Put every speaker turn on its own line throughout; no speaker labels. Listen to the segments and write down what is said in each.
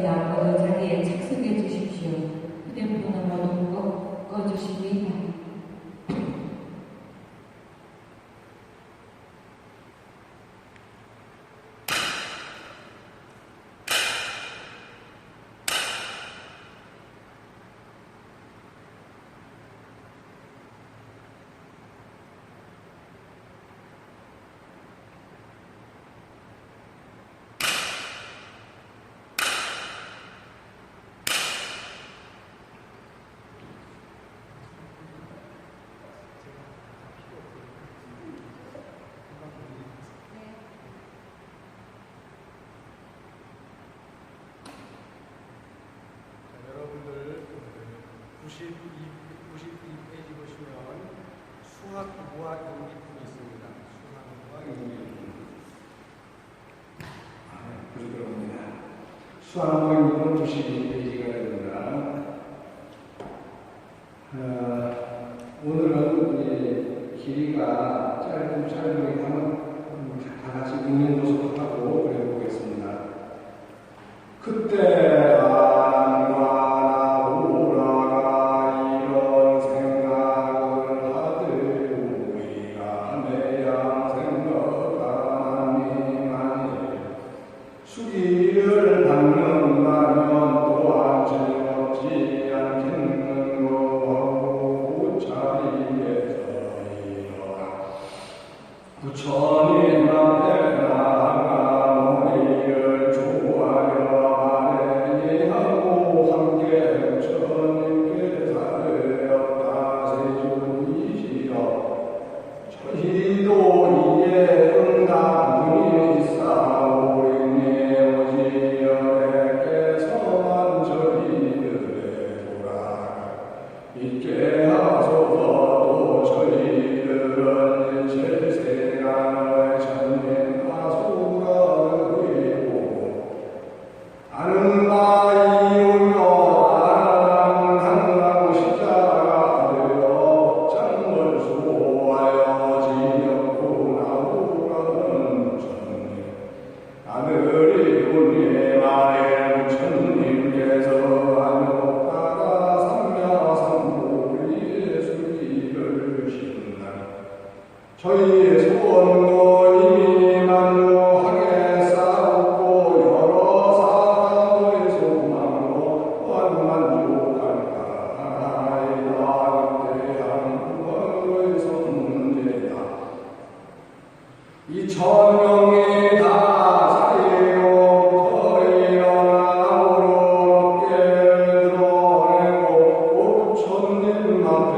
여러분이 앞으로 자리에 착석해 주십시오. 휴대폰을 모두 꺼주십니다.
여러분들 92페이지 보시면 수학 무학 연기품이 있습니다. 수학 무학 연기품.
그렇습니다. 수학 무학 연기품 92페이지가 됩니다. 오늘은 길이가 짧게 다 같이 읽는 모습을 하고 그려보겠습니다. 그때 수기를 받는다면 또한 즐겁지 않겠는 거 자리에서 일어나 부처님 앞에 나아가 머리를 조아려 아뢰하고 함께 부처님께 사르였다 세존이시여 저희도 이에 응답문이 있사오리니 있게 하소서. 또 저희들은 실생활 전행하소가 의고 아는 바 이루며 안하고 십자가 되어 짱을 수호하여 지었고 나오라는 전행 아들이 우리 말에 부처님께서 저희의 소원도 이미 만족하게 쌓았고 여러 사람의 소망도 또한 만족할까 이러한 대한 원의 선제다. 이 천명이 다 사이로부터 일어나 우러럽게 드러내고 부처님 앞에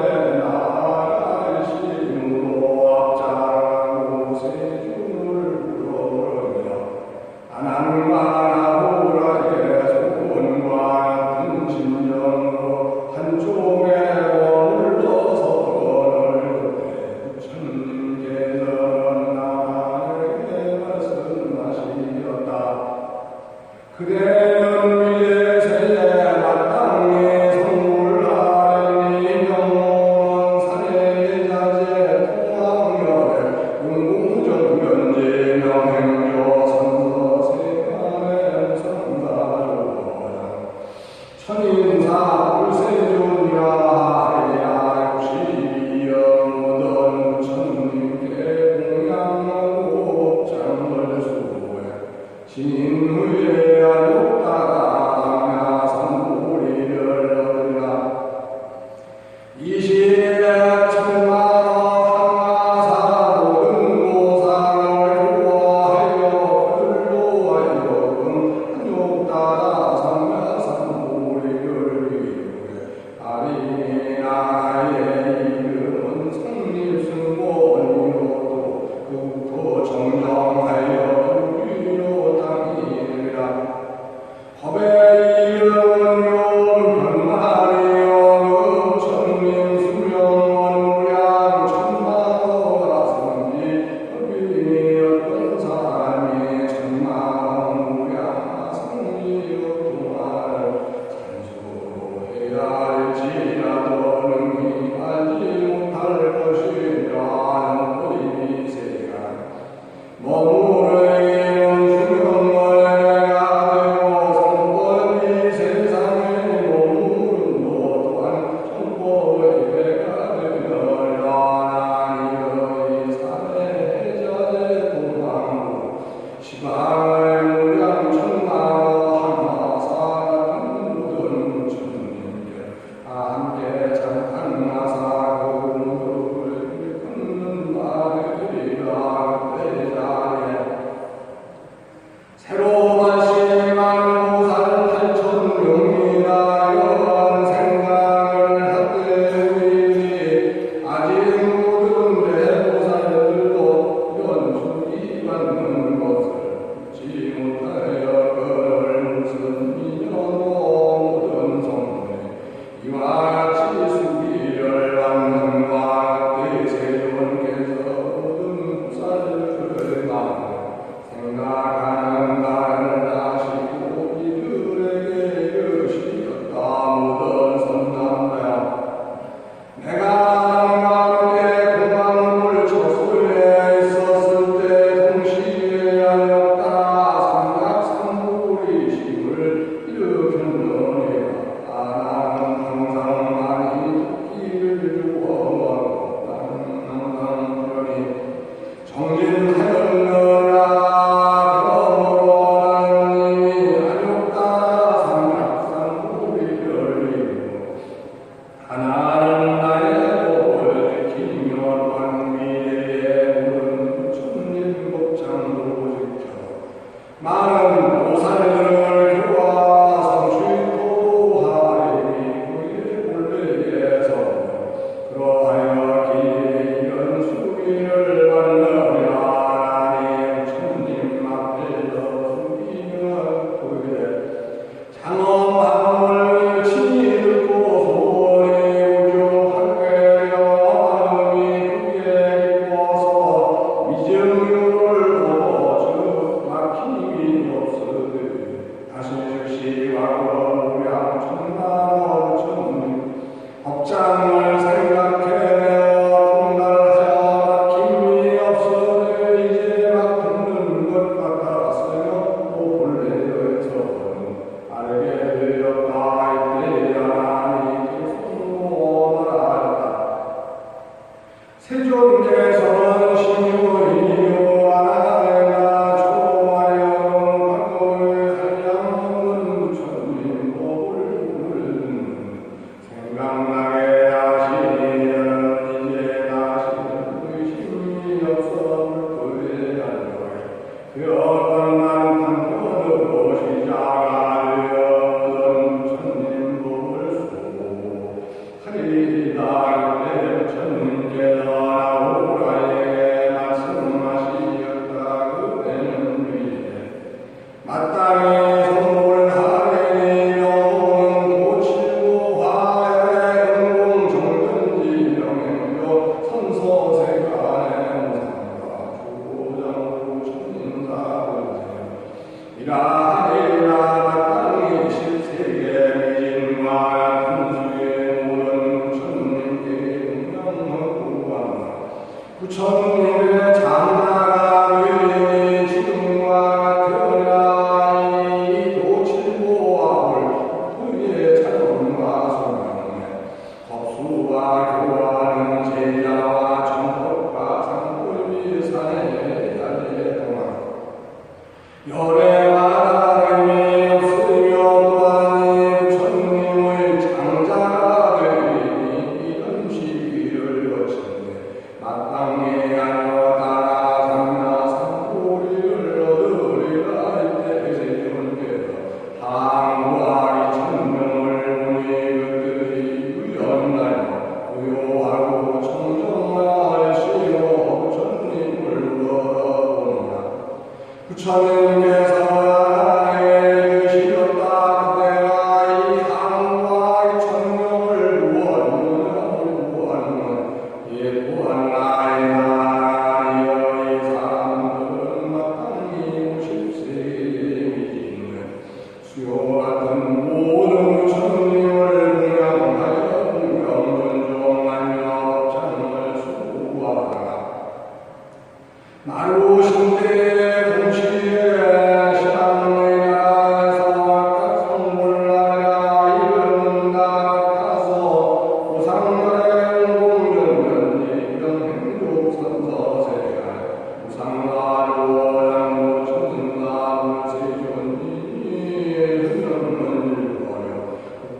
그대는 미래 세에 마땅히 선물하리니 병원 사례자재 통학열애 공공적 면제 명행조 선서 세간의 선가조장 천인사 불세존이라 하리야 욕시영 무던 부처님께 공양하고 옥장을 수호해 진 후에 머무르는 수명을 내가 되고 성벌이 법장을 생각해내어 통달하여 김이 없어져 이제 막 듣는 것 같았으며 또 본래에서는 알게 되었다 이때 하나님께서 말하였다. 세존께서는 신유이요 하나님과 조화영 과거의 한량없는 천님 법을 생각나게 하시는 이제 다시는 의심이 없어 불도에 안겨해 그 어떤 날 판도로 시작하려 천님 법을 쓰고 하리다 때 천님께서 나오라에게 말씀하시었다. 그때는 위에 마땅히 선물하리니 영혼은 고치고 화해 공정정지 명행교 선서세간의 무상과 주고장으로 천인사을세요 이라하리라. 마땅히 10세계 미진과 분수의 모든 천님께 명하고 하나 부처님의 장가가 되니 지금과 같으라. 이 도칠보아올 그의 자존과 소명에 법수와 교화하는 제자와 정법과 상불비 사내에 달리 동안 열애와 다름이 없으며 또한 부처님의 장자가 되리니 이런 시기를 거친데 마땅히 하여 따라 삼나 삼보리를 얻으리라. 이때 세존께서 항구와 이천명을 보니 그들이 유연하여 고요하고 청정하시고 부처님을 물어보니라. 부처님께서 하나에 계시었다. 그대가 이 항구와 이 천명을 구하는 또한 나의 이 사람들은 마땅히 50세에 미진는 수요 같은 모든 부처님을 공양하여 명문종 안녕업장을 수고하라. 나루신 때에 동시에 시방의 나라에서 각성불나라 이르는 나 같아서 우상가의 공전면이 명행족 선서세가 우상가로 양도 천승가 물세존이 흐름을 일거려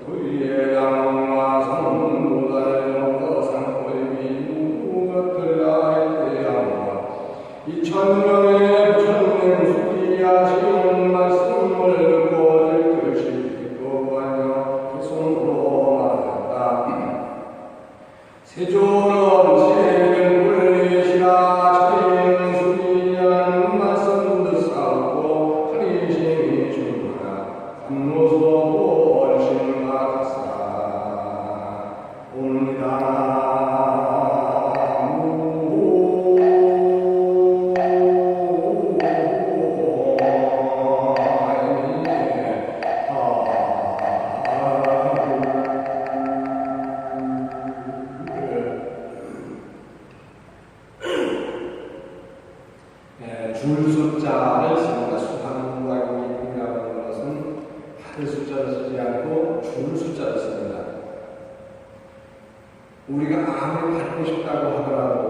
그의 양과 성문보다의 거상골비 누구것들라 했대양과 이 천명의 부처님 수기하시는 말씀을 듣고 들듯이 또하여 개성으로 말했다. 세존은 세균불리시라. 저희는 수기하는 말씀 듣사오고 하리심이 충만하 삼로소 얼씬과 같사 옵니다. 줄 숫자를 씁니다. 수상구학이라는 것은 받을 숫자를 쓰지 않고 줄 숫자를 씁니다. 우리가 아무리 받고 싶다고 하더라도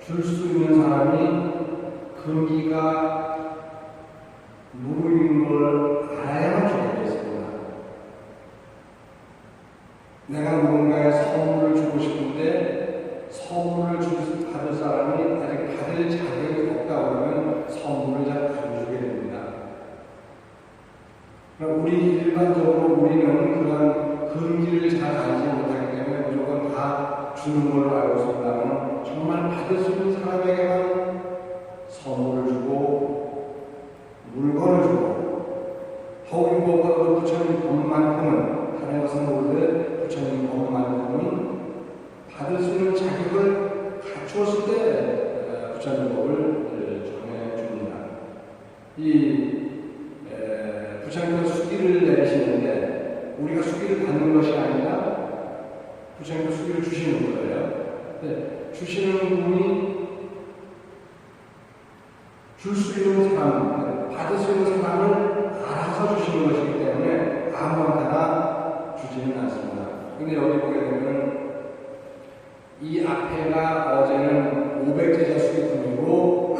줄 수 있는 사람이 근기가 누구인 걸 알아야만 주겠습니다. 내가 누군가의 선물을 주고 싶은데 선물을 받을 사람이 아직 받을 자격이 없다 그러면 선물을 잘 안 주게 됩니다. 우리 일반적으로 우리는 그런 근기를 잘 알지 못하기 때문에 무조건 다 주는 걸로 알고 있습니다만 정말 받을 수 있는 사람에게만 선물을 주고 물건을 주고 혹은 그 부처님 법만큼은 다른 것은 모르되 부처님 법만큼은 받을 수 있는 자격을 갖추었을 때 부처님 법을 전해줍니다. 이 부처님께서 수기를 수기를 내리시는데 우리가 수기를 받는 것이 아니라 부처님도 수기를 주시는 거예요. 근데 주시는 분이 줄 수 있는 사람, 받을 수 있는 사람을 알아서 주시는 것이기 때문에 아무한테나 주지는 않습니다. 근데 여기 보게 되면 이 앞에가 어제는 500제자 수기품이고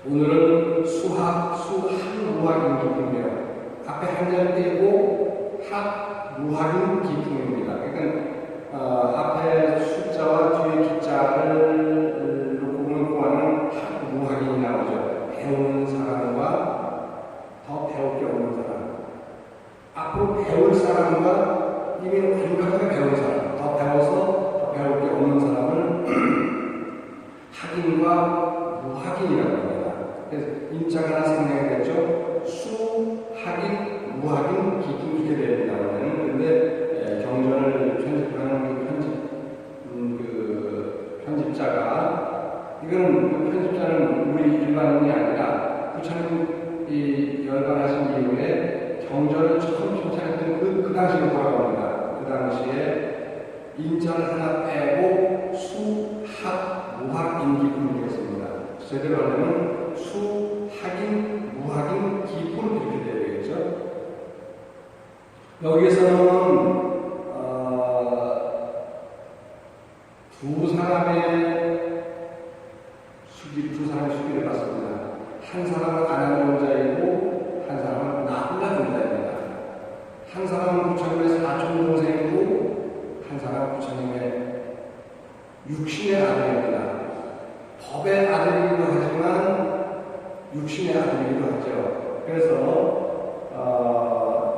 오늘은 수학무학인 기품이에요. 앞에 한자를 떼고 학무학인 기품입니다. 그러니까 앞에 숫자와 뒤에 기자를 놓고 보면 그거는 학무학인이 나오죠. 배우는 사람과 더 배울 게 없는 사람. 앞으로 배울 사람과 이미 완벽하게 배운 사람, 더 배워서 더 배울 게 없는 사람을 학인과 무학인이라고 합니다. 그래서 인자가 하나 생각이 됐죠. 수학인, 무학인, 기품 이렇게 됩니다. 근데 경전을 편집하는 편집자가 이건 편집자는 우리 일반인이 아니라 부처님이 열반하신 이후에 경전을 처음 편찬했던 그 당시로 돌아갑니다. 그 당시에 인자를 하나 빼고 수학, 무학, 인기품이 되겠습니다. 제대로 하려면 수학인, 무학인, 기품 이렇게 되어야 되겠죠. 여기에서는 두 사람의 수기를 봤습니다. 한 사람은 아난존자이고 한 사람은 나홀라존자입니다. 한 사람은 부처님의 사촌 동생이고 한 사람은 부처님의 육신의 아들입니다. 법의 아들이기도 하지만 육신의 아들이기도 하죠. 그래서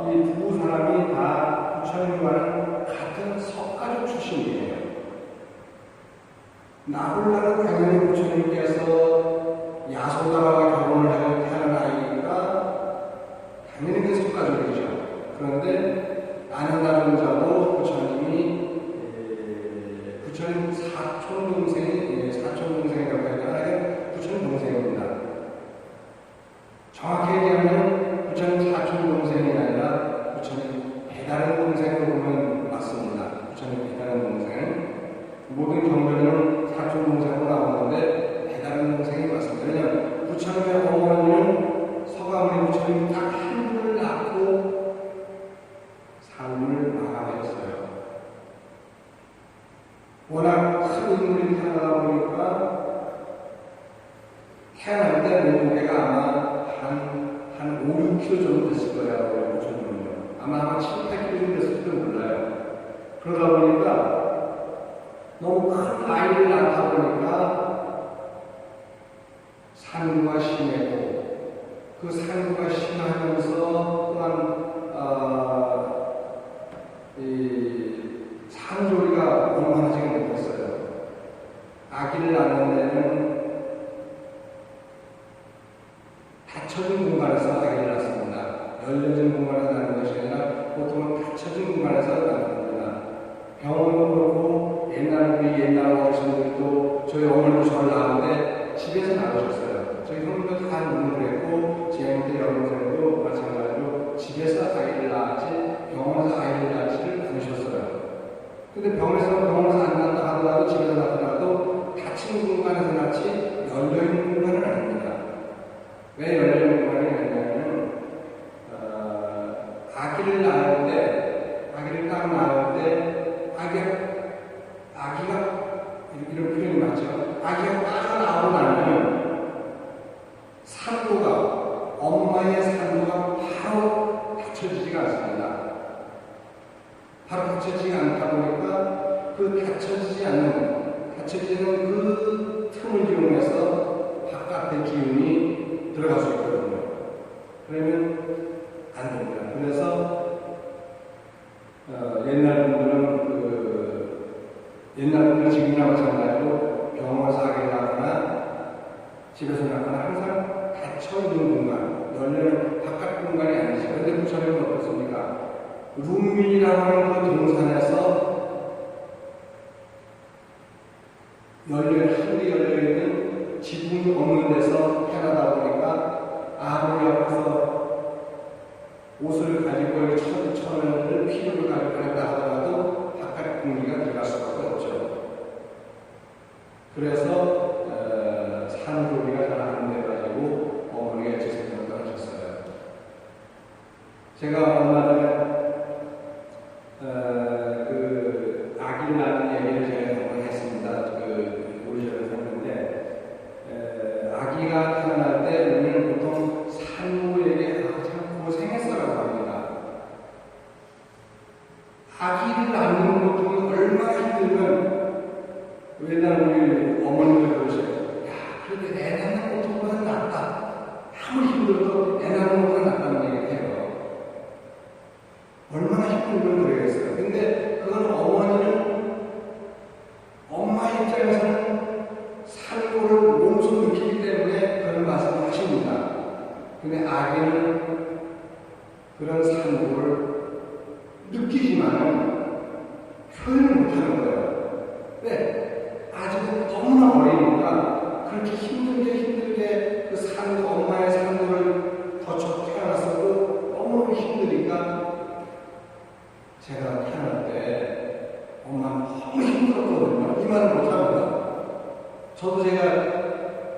이 두 사람이 다 부처님과는 같은 석가족 출신이에요. 나홀라는 당연히 부처님께서 야소다와 결혼을 하여 태어난 아이니까 당연히 그 석가족이죠. 그런데 아난다존자도 부처님 사촌 동생이라고 해야 되나요? 부처님 동생입니다. 정확히 얘기하면 부처님 사촌 동생이 아니라 부처님 배다른 동생으로 보면 맞습니다. 부처님 배다른 동생. 모든 경전에는 사촌 동생으로 나오는데 배다른 동생이 맞습니다. 왜냐하면 부처님의 어머니는 서가모니 부처님이 딱 한 분을 낳고 삶을 마감했어요. 워낙 큰 인물이 태어나다 보니까 태어날 때 몸무게가 아마 한 5, 6kg 정도 됐을 거예요. 부처님은요. 아마 7, 8kg 정도 됐을지도 몰라요. 그러다 보니까 너무 큰 아이를 낳다 보니까 산후가 심했고 그 산후가 심하면서 또한 산조리가 원만하지 못했어요. 아기를 낳는 데는 닫혀진 공간에서 아기를 낳습니다. 열려진 공간에서 낳는 것이 아니라 보통은 닫혀진 공간에서 낳는 겁니다. 병원도 그렇고 옛날 어르신들도 저희 어머니도 저를 낳았는데 집에서 낳으셨어요. 저희 형님도 다 눈물을 했고 제 형제 여동생도 마찬가지로 집에서 아이를 낳았지 병원에서 아이를 낳지를 않으셨어요. 근데 병원에서 안 낳는다 하더라도 집에서 낳더라도 닫힌 공간에서 낳지 열려있는 공간은 아닙니다. 왜 열려있는 공간이 아니냐면 아기를 딱 낳을 때 아기가 이런 표현이 맞죠? 아기가 빠져나오고 나면 산도가 엄마의 산도가 바로 닫혀지지가 않습니다. 바로 닫혀지지 않다 보니까 그 닫혀지는 그 틈을 이용해서 바깥의 기운이 들어갈 수 있거든요. 그러면 안 됩니다. 그래서 옛날 분들은 지금이나 마찬가지로 병원에서 아기를 낳거나 집에서 낳거나 항상 닫혀있는 공간, 열려있는 바깥 공간이 아니죠. 그런데 부처님은 어떻습니까? 룸밀이라고 하는 그 동산에서 하늘이 열려있는 지붕이 없는 데서 태어나다 보니까 아무리 앞에서 옷을 가지고 천을 피부를 가지고 한다 하더라도 바깥 공기가 들어갈 수밖에 없죠. 그래서 산조리가 잘 안 돼가지고 어머니가 재생전을 하셨어요. 제가 얼마 전에 그 아기를 낳는 얘기를 제가 한번 했습니다. 우리 집에서 했는데 아기가 태어날 때 우리는 보통 산모에게 참 고생했어라고 합니다. 아기를 낳는 것도 얼마나 힘들면 왜냐면 우리 어머니들 그러셔요. 야, 그래도 애 낳는 것보다 낫다. 아무리 힘들어도 애 낳는 것보다 낫다는 얘기를 해요. 얼마나 힘든 걸 그러겠어요. 근데 그건 어머니는 엄마 입장에서는 산모를 몸소 느끼기 때문에 그런 말씀을 하십니다. 근데 아기는 그런 산모를 느끼지만 표현을 못하는 거예요. 왜? 아직은 너무나 어리니까 그렇게 힘들게 그 산모, 엄마의 산모를 거쳐 태어났어도 너무 힘드니까 제가 태어날 때 엄마는 너무 힘들었거든요. 이 말을 못합니다. 저도 제가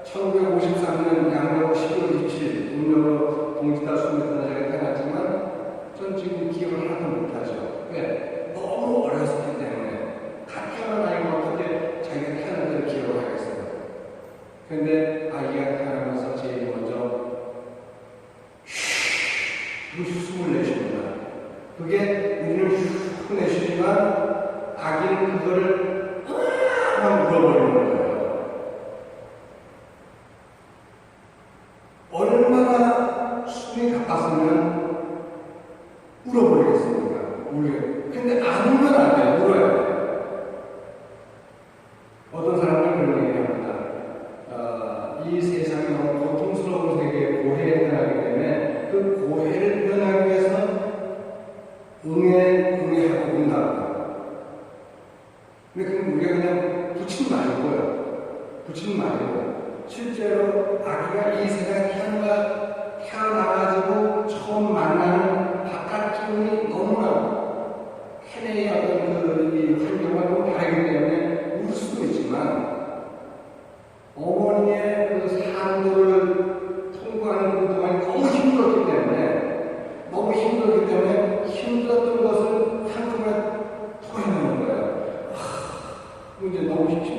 1953년 양력 11월 27일 음력으로 동지달 수명달 제가 태어났지만 전 지금 기억을 하나도 못하죠. 왜? 너무 어렸기 때문에 다 태어난 아이가 어떻게 자기가 태어날 때를 기억을 하겠어요. 근데 아이가 태어나면서 제일 먼저 숨을 내쉽니다. 그게 우리는 슉 내쉬지만 아기는 그거를 막 물어버리는 거예요. 얼마나 숨이 가빴으면 울어버리겠습니까? 울어요. 근데 안 울면 안 돼요. 울어야 돼요. 어떤 사람은 그런 얘기를 합니다. 이 세상이 너무 고통스러운 세계에 고해에 태어나기 때문에 그 고해를 표현하기 위해서 응애하고 운다. 근데 그건 우리가 그냥 붙이는 말이고요. 붙이는 말이고 실제로 아기가 이 세상에 태어나가지고 처음 만나는 바깥 기운이 너무나 해내의 어떤 이 환경과 너무 다르기 때문에 울 수도 있지만 어머니의 그 산도를 통과하는 그 동안이 너무 힘들었기 때문에 힘들었던 것을 한꺼번에 토해내는 거예요. 이제 너무 힘들어.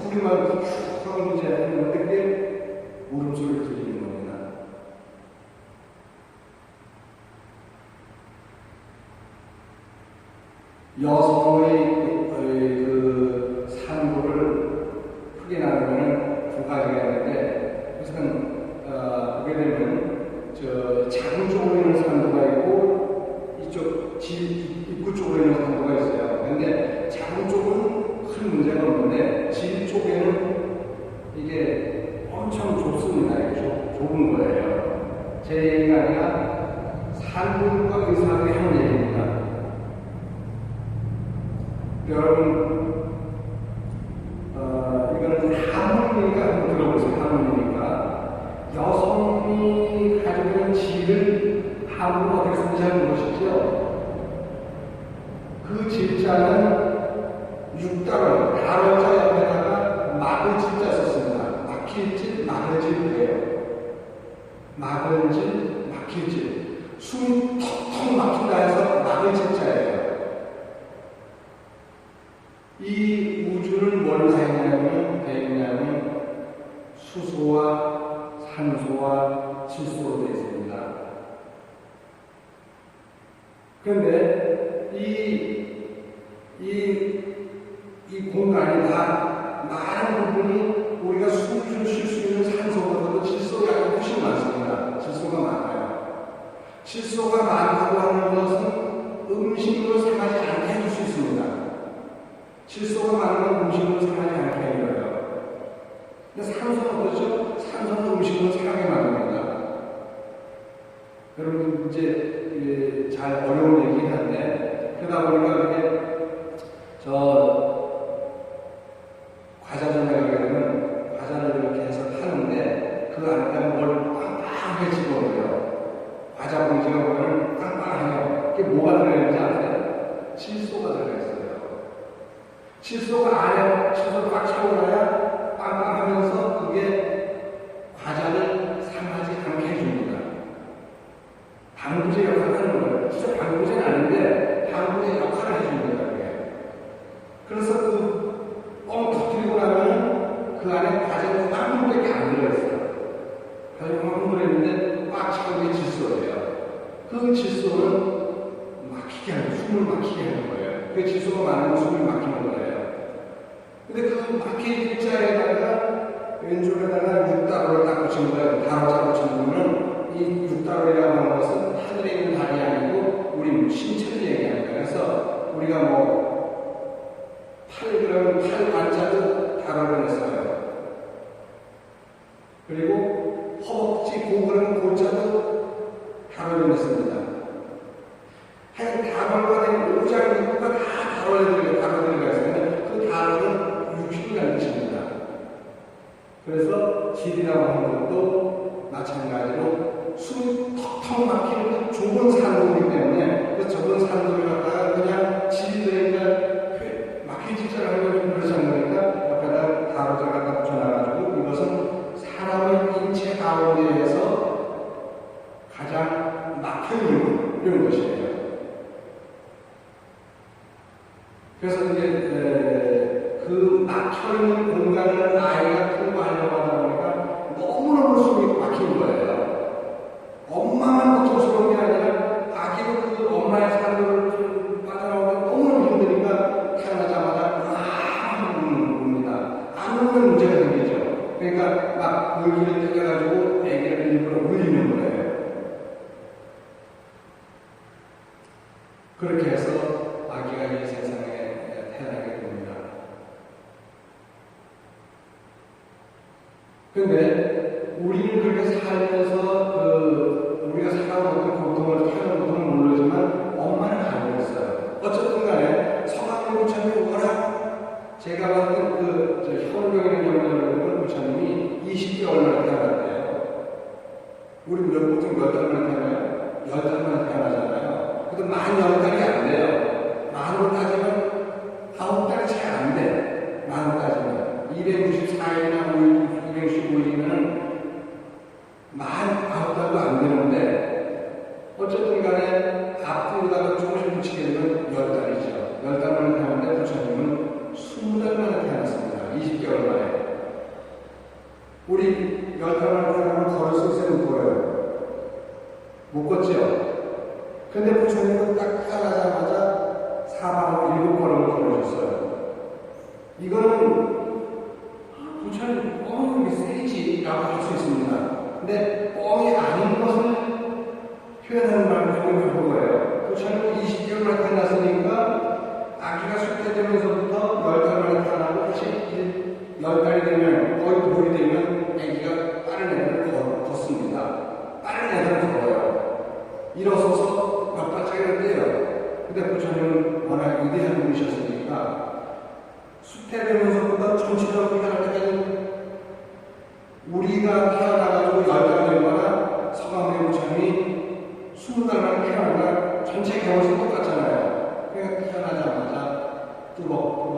우리만 쭉 하고 이제 어떻게 울음소리를 들리는 겁니다. 여성의 그 산모를 크게 나누면 두 가지가 있는데, 우선 보게 되면 작은 쪽으로 있는 산모가 있고 이쪽 입구 쪽으로 있는 산모가 있어요. 그런데 작은 쪽은 큰 문제가 없는데 질 쪽에는 이게 엄청 좁습니다. 이게 좁은 거예요. 제 얘기가 아니라 산부인과 의사들이 하는 얘기입니다. 여러분, 이거는 하모니니까 한번 들어보세요. 하모니니까. 여성이 가지고 있는 질을 한국어 어떻게 쓰는지 잘 모르시죠? 그 질자는 육달을 달어자 옆에다가 막을 질자 썼습니다. 막힐 질, 막을 질이에요. 막을 질, 막힐 질. 숨이 턱턱 막힌다 해서 막을 질자예요. 이 우주는 뭘 다했냐면 수소와 산소와 질소로 되어 있습니다. 그런데 이 공간이 다 많은 부분이 우리가 숨을 쉴 수 있는 산소보다도 질소가 훨씬 많습니다. 질소가 많아요. 질소가 많다고 하는 것은 음식으로 상하지 않게 해줄 수 있습니다. 질소가 많은 건 음식으로 상하지 않게 해줘요. 근데 산소는 어떻죠? 산소는 음식으로 상하게 만듭니다. 여러분, 이제 잘 어려운 얘기긴 한데, 그러다 보니까 이게 과자점에 가게 되면 과자를 이렇게 해서 파는데 그 안에다 뭘 빵빵하게 집어넣어요. 과자 봉지가 보면 뭐가 들어있는지 아세요? 칠소가 들어있어요. 칠소가 안에 칠소를 꽉 채워놔야 빵빵하면서 그게 과자를 상하지 않게 해줍니다. 방부제 역할을 하는 거예요. 진짜 방부제는 아닌데 방부제 역할을 해줍니다. 그게. 그래서 뻥 터뜨리고 나면 그 안에 과자는 한 분밖에 안 들어있어요. 과자가 한 분 들어있는데 꽉 채운 게 칠소예요. 그 칠소는 막히게 하는, 숨을 막히게 하는 거예요. 그 칠소가 많으면 숨이 막히는 거예요. 근데 그 막힌 일자에다가 왼쪽에다가 육다로를 딱 붙인 거예요. 다로자 붙인 거는 이 육다로라고 하는 것은 하늘에 있는 달이 아니고 우리 신체를 얘기합니다. 그래서 우리가 그러면 팔 관자도 다로를 했어요. 그리고 허벅지 고그런 골자도 다로를 했습니다. 하여튼 다로가 된 오장육부가 다 다로에 들어가 있으면 그 다로는 육신이라는 뜻입니다. 그래서 질이라고 하는 것도 마찬가지로 숨이 턱턱 막히는 그 좁은 산도이기 때문에 그 좁은 산도를 갖다가 그냥 질이 되니까 막힌 질자를 하려고 그러지 않으니까 옆에다 다로자 갖다 붙여놔가지고 이것은 사람의 인체 가운데에서 가장 막혀있는 이런 것이에요. 그래서 이제 그 막혀있는 공간을 아이가 통과하려고 하다 보니까 너무너무 숨이 막힌 거예요. 엄마만 고통스러운 게 아니라 아기도 그 엄마의 산도를 빠져나오면 너무너무 힘드니까 태어나자마자 막 웁니다. 안 울면 문제가 생기죠. 그러니까 막 울기를 뜯어가지고 아기를 일부러 울리는 거예요. 그렇게 해서 아기가 이 세상에 태어나게 됩니다. 근데 우리는 그렇게 살면서 우리가 살아오는 고통을 타는 고통을 모르지만 엄마는 알고 있어요. 어쨌든 간에 서강대 부처님이 워낙 제가 봤던 현경이라는 연구를 부처님이 20개월 만에 태어났대요. 우리 보통 몇 달 만에 태어나요? 10달 만에 태어나잖아요. 그래도 만 10달이 안 돼요. 만으로 따지면 9달이 잘 안 돼. 만으로 따지면 294일이나 265일이면 만 9달도 안 되는데 어쨌든 간에 앞뒤로다가 조금씩 붙이게 되면 10달이죠. 10달 만에 태어났는데 부처님은 20달 만에 태어났습니다. 20개월 만에. 우리 10달 만에 태어나면 걸을 수 있어요? 못 걸어요? 못 걷죠? 근데 부처님은 딱 태어나자마자 사방을 7걸음을 걸어줬어요. 이거는 부처님 뻥이 세지라고 할 수 있습니다. 근데 뻥이 아닌 것을 표현하는 말을 해본 거예요. 부처님은 20개월 만에 태어났으니까 아기가 숫대되면서부터 10달 만에 태어나고 다시 10달이 되면 거의 돌이 되면 아기가 빠른 애들을 걷습니다. 빠른 애들을 걸어요. 일어서서 몇 발짝이를 떼요. 근데 부처님은 워낙 위대한 분이셨으니까 수태되면서부터 전체적으로 태어날 때까지 우리가 태어나가지고 10달 되거나 서강대 부처님이 20달만 태어나가 전체 경험이 똑같잖아요. 그러니까 태어나자마자 뚜벅뚜벅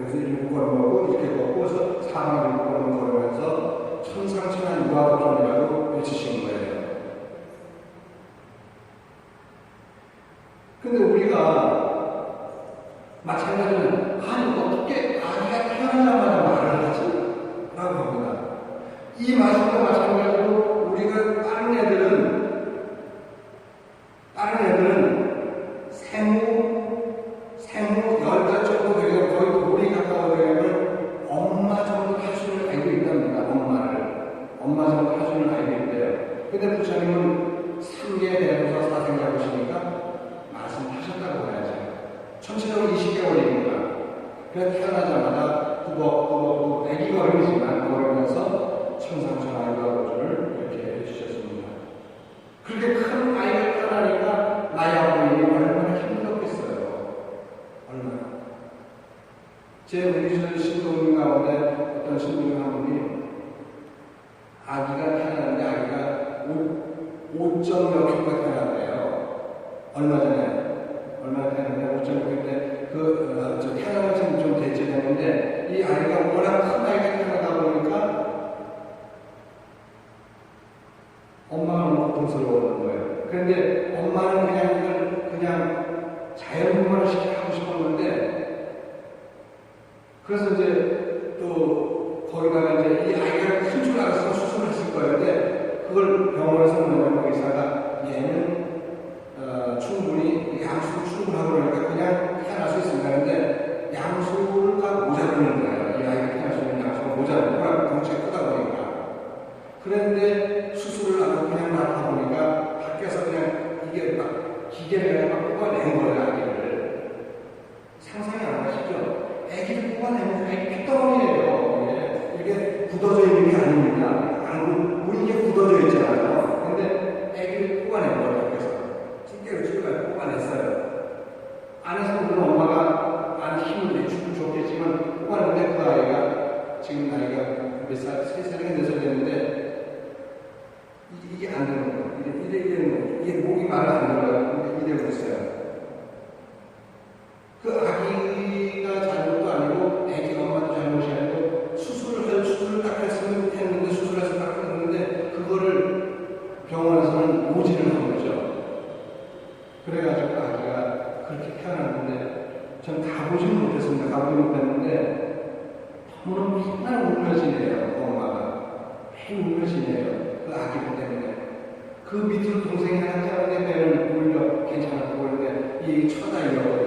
해서 7걸음 걷고 이렇게 걷고서 사방을 7걸음 걸으면서 천상천하 유아도존이라고 외치신 거예요. 근데 우리가 마찬가지로 아니 어떻게 아기가 태어나자마자 말을 하지? 라고 합니다. 이 말씀과 마찬가지로 우리가 다른 애들은 생후 10달 정도 되면 거의 돌이 가까워되면 엄마 정도 하수를 알고 있답니다. 엄마 정도 하수를 알고 있대요. 근데 부처님은 3개 대부서 사생 잡으시니까 말씀하셨다고 봐야죠. 전체적으로 20개월이니까. 그래서 태어나자마자 뚜벅뚜벅 애기 걸음이지만 걸으면서 천상천하 유아도존을 이렇게 해주셨습니다. 그렇게 큰 아이가 태어나니까 나이하고 있는 얼마나 힘들었겠어요. 얼마나. 우리 신도님 가운데 어떤 신도님 한 분이 아기가 태어났는데 아기가 5점 몇 킬로가 태어났대요. 얼마 전에 내가 5.6일 때저 태어난 지금 좀 됐는데 이 아이가 워낙 큰 아이가 태어나다 보니까 엄마가 너무 고통스러웠던 거예요. 그런데 엄마는 그냥 이걸 그냥 자연분만을 하고 싶었는데 그래서 이제 또 거기다가 이제 이 아이가 큰 줄 알았으면 수술을 했을 거예요. 근데 그걸 병원에서 뭐냐면 의사가 얘는 충분히 양수를 충분하고 그러니까 그냥 태어날 수 있습니다. 근데 양수가 모자르는 거예요. 이 아이가 태어날 수 있는 양수가 모자르는 거야. 덩치가 크다 보니까. 그런데 수술을 하고 그냥 낳다 보니까 밖에서 그냥 이게 막 기계를 막 뽑아낸 거예요. 아기를. 상상이 안 가시죠? 아기를 뽑아내면 아기 핏덩어리예요. 이게 굳어져 있는 게 아닙니다. 우리 이게 굳어져 있잖아요. 근데 아기를 뽑아낸 거예요. 밖에서. 찌개를 찍어가지고 뽑아냈어요. 안에서 물론 엄마가 많이 힘을 줬겠지만 뽑아냈는데 그 아이가 지금 나이가 몇 살, 3살인가 4살 됐는데 이게 안 되는 거예요. 이게 목이 말을 안 들어가요. 이대로 있어요. 그 아기가 잘못도 아니고 아기 엄마도 잘못이 아니고 수술을 딱 했는데 수술해서 딱 했는데 그거를 병원에서는 모진을 한 거죠. 그래가지고 아기가 그렇게 태어났는데 전 가보지는 못했습니다. 가보지 못했는데 너무너무 맨날 울면지네요. 엄마가 매일 울면지네요. 그 아기 때문에 그 밑으로 동생이 하나 태어났는데 배는 오히려 괜찮았고 그런데 이 처다이요.